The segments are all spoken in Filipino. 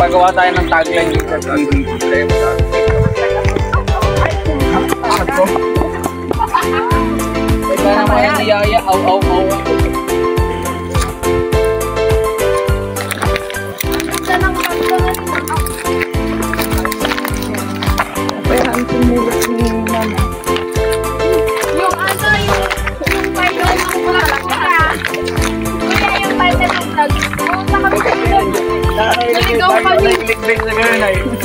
Magpagawa tayo ng tagline dito. Ito naman yan, niyaya. Aw. Ang tumulog ni mama. Yung payo ng kulak. Kaya yung payo ng vlog. Naligaw kami.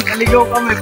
Naligaw kami.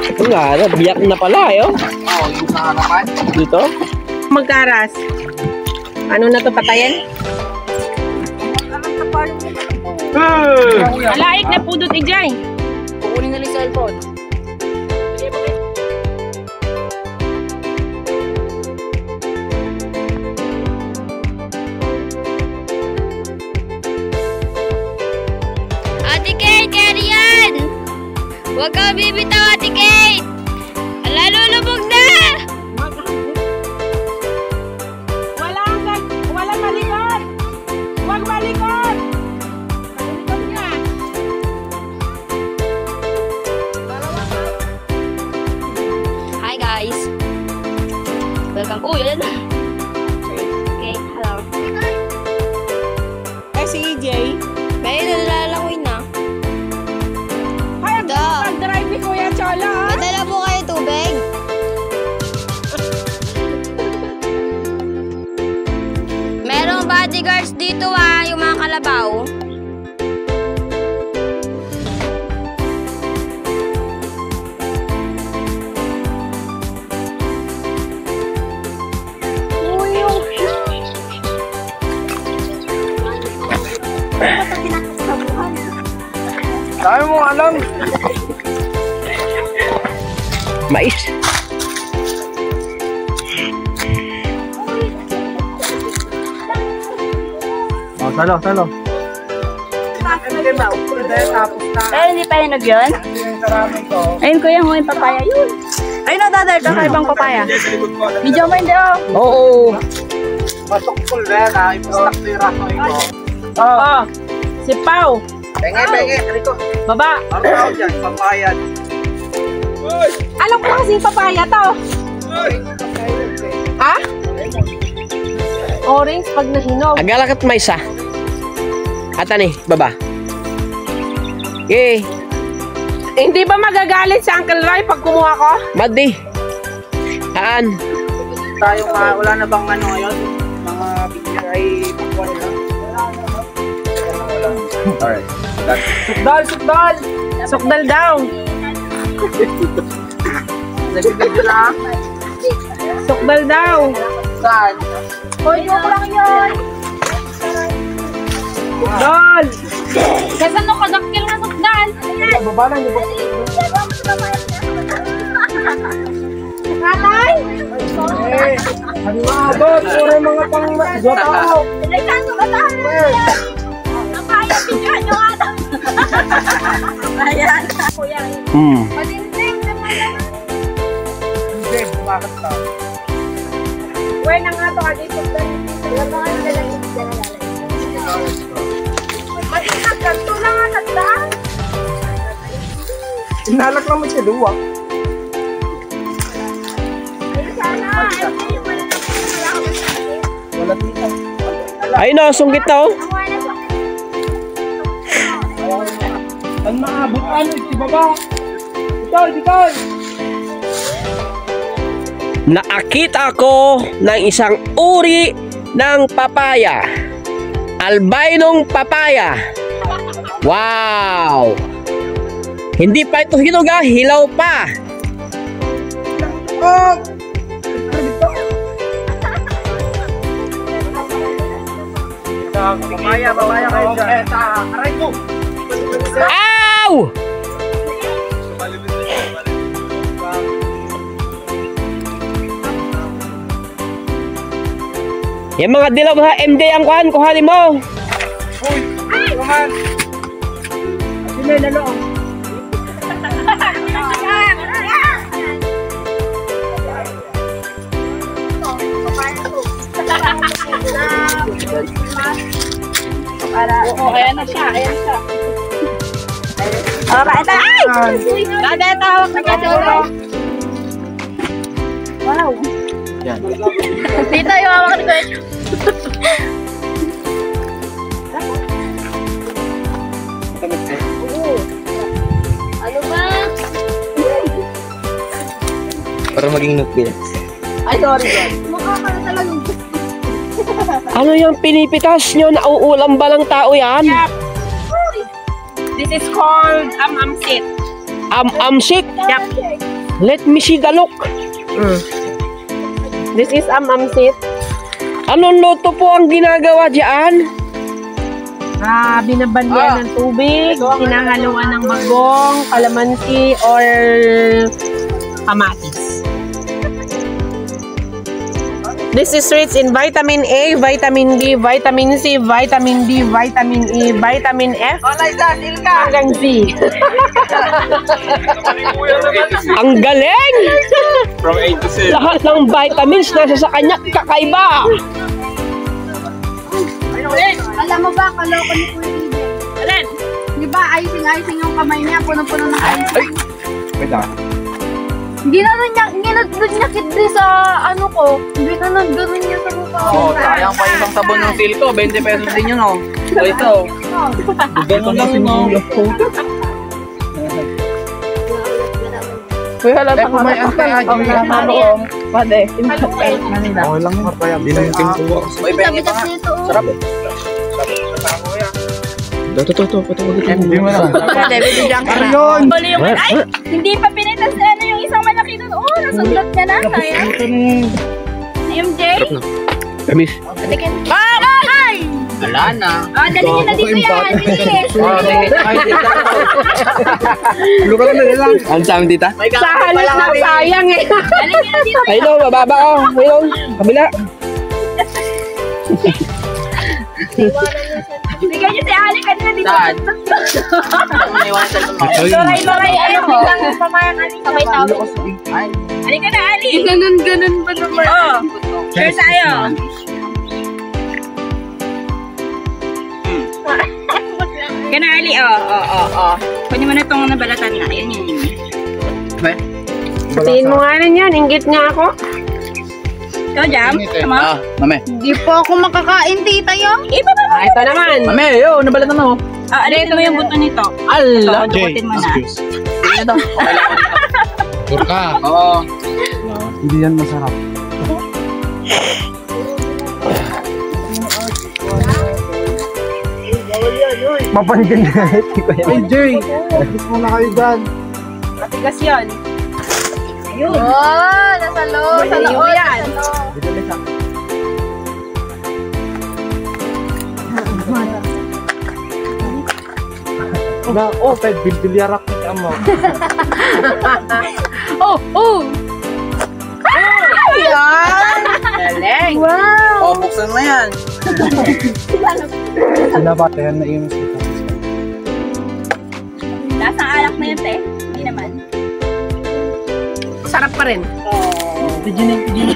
Ito nga, biyak na pala eh. Oo, yung sa harapan. Dito? Magkaras. Ano na to, patayan? Alaik na pudot ijay. Kukunin nila yung cellphone. Ate Kate, carry yan! Huwag ka bibitaw, Ate Kate! Ala, lulubog na! Wala malikot! Huwag malikot! Malikot niya! Hi guys! Welcome. Oh, yun! Okay, hello. Si EJ. May nalalangoy na. Ay, mag-drive ni Kuya Chola, ha? Padala po kayo tubig. Merong bodyguards dito yung mga kalabaw. Dami mo alam. Mais. Oh, talo. Ay, hindi pa hinog yun? Ayun, Kuya, mo yung papaya yun. Ayun na, dadal, kakaibang papaya. Medyo mo hindi, oh. Oo. Pasok full na yan, ha? Ipostak na yung rako ito. Oh, si Pao. Penge, Rico. Baba. Ang tao dyan, papayad. Alam ko kasi papaya to. Ha? Orange pag nahinog. Agalakat may isa. Ata ni, baba. Okay. Hindi ba magagalit si Uncle Ray pag kumuha ko? Madi. Haan. Tayo nga, wala na bang ano ngayon? Mga picture ay pakuha nila. Alright. Sukdal! Sukdal daw. Nagbibigyo na. Sukdal daw. Saan? Hoy, mo lang yun. Sukdal! Kasi ano kadakil na sukdal? Baba lang yung box. Kalay! Ano nga ba? Puro mga pang-jota ako. Saan ko ba tayo? Napaya, pinyan nyo nga daw. Ayan. Kuya, patinting naman. Hindi, bakit ka? Uwe na nga to, adi sukdal. Labangan na lang yung matinag, ganito na nga tandaan. Inalak naman siya luwa. Ay, sana. Wala dito. Ayun na, sunggit na oh. Ang maabot ano, ibaba. Dito. Nakakita ako ng isang uri ng papaya. Albinong papaya. Wow! Hindi pa ito hinog ah, hilaw pa. Papaya kayo dyan. Aray ko! Ow! Yung mga dilaw ha, MJ ang kuhanin mo. Uy! Kuhan! Sila na loob. Oo, ayan na siya. Okay, ito. Ay! Kada, tawag na kaduro. Wow. Yan. Dito yung hawak ko. Ano ba? Para maging nukbil. Ay, sorry. Mukha ka na talagang Ano yung pinipitas nyo? Nauulam ba ng tao yan? This is called amsit. Amsik? Yep. Let me see the look. This is amsit. Anong luto po ang ginagawa dyan? Binabandian ng tubig, hinahaluan ng bagong, kalamansi, or kamatis. This is rich in vitamin A, vitamin B, vitamin C, vitamin D, vitamin E, vitamin F, hanggang Z. Ang galing! From A to Z. Lahat ng vitamins nasa sa kanya, kakaiba! Alam mo ba, kaloko ni Kuya Eden? Alin? Di ba, icing-icing yung kamay niya, puno-puno ng icing. Wait lang. Ginanon niya kitri sa ano ko. Ginanon niya sa mukha ko. Oo, sayang pa yung sabon ng silko. 20 pesos din yun, oh. So, ito. Ganun lang yun, oh. Kuya, halata ka may antay. Pwede. Oo lang yun. Hindi na yung timpuwa. May pengi pa nga. Sarap eh. Hindi mo lang. Pwede, bibigyan ka na. Ay, hindi pa pinitas na ano yung isang malaki doon. Oo, nasundot ka na. Sayang. MJ? Kamis. Ay! Wala na. Dali niyo na dito yan. Bilis. Luka lang na lang. Ang saan tita? Sa halos na sayang eh. Dali niyo na dito. Ayun, mababa ka. Ayun, kabila. Bigyan niyo si Ali kanina dito. Saan? Naiwan sa lumaki. Loray, ano mo? Pamayang Ali. Kamay tao. Ali ka na, Ali. Ganun ba naman? Oo. Share tayo. Kana, Ali. Oo. Kunin mo na itong nabalatan nga. Ayan yun. Sabihin mo nga rin yan. Inggit nga ako. Ikaw, Jam? Tama? Mame. Di po ako makakain, tita yung. Iba ba? Ito naman. Mame, yo, nabalatan mo. Alitin mo yung buto nito. Allah. Dukutin mo na. Sige na to. Turka. Oo. Hindi yan masarap. Mapansin na. Ay, Jay. Gusto mo na kayo dyan. Matigas yun. Ayun. Oh, nasa loob. Sa loob yan. Na, Fed, bilbilyarak kita mo. Oh! Ayan! Galing! Wow! Buksan mo yan. Sinabatayan na yung kita. Lasang alak na yun, te. Hindi naman. Sarap pa rin. Pidinin.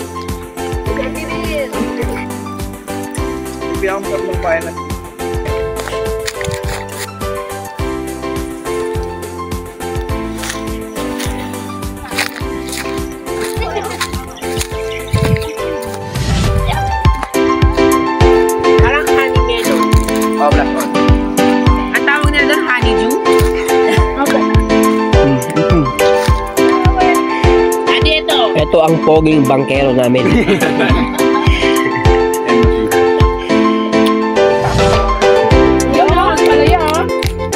Bigyan mo lang pa yan. Parang honey melon. Oh, black one. Ang tawag nila doon, honeydew. Adi ito. Ito ang poging bangkero namin.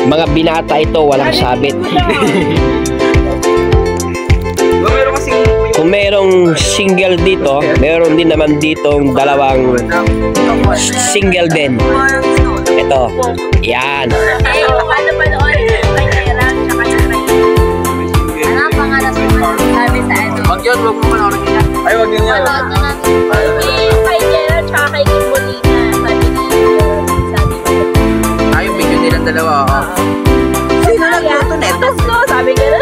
Mga binata ito, walang sabit. Meron kasing... Kung merong single dito, meron din naman ditong dalawang single din. Ito. Yan. Eh, paano pa noon? May nairan, tsaka yung may... Ano ang pangalan sa sabi sa ano? Wag yun, wag mo panoorin niya. Ay, wag yun yan. Ano na? Kay Gerald, tsaka kay Kim Molina. Sabi ni sabi ko. Ay, yung video nilang dalawa. Sino nagluto neto? Sabi ko na.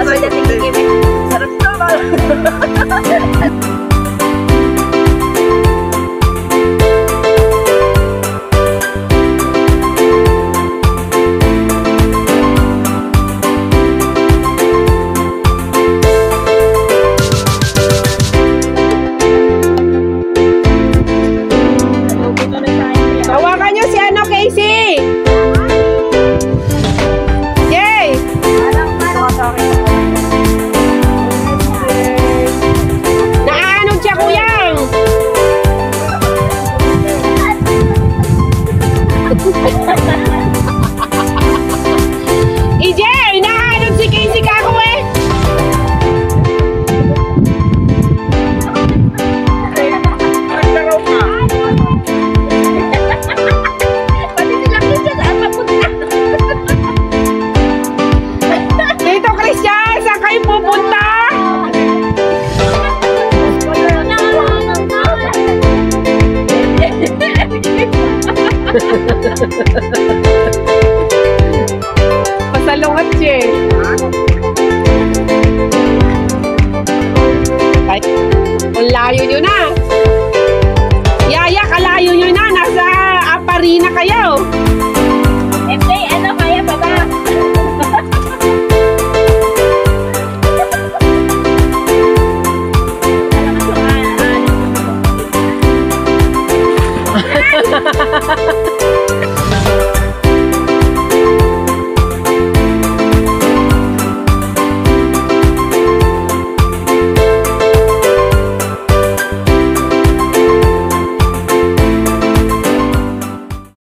Sabi na tingin Kim. Sarap naman. Hawakan nyo si ano, Casey! Yay! Naaanod siya, kuyang! EJ! Naaanod si Casey kako eh! Pati sila Christian, saan mapunta? Dito, Christian! Saan kayo pupunta? Pasalungat siya eh. Ay, ang layo nyo na. Yaya, kalayo nyo na. Nasa Aparina kayo. FA, ano kaya pa ba? Ha ha ha.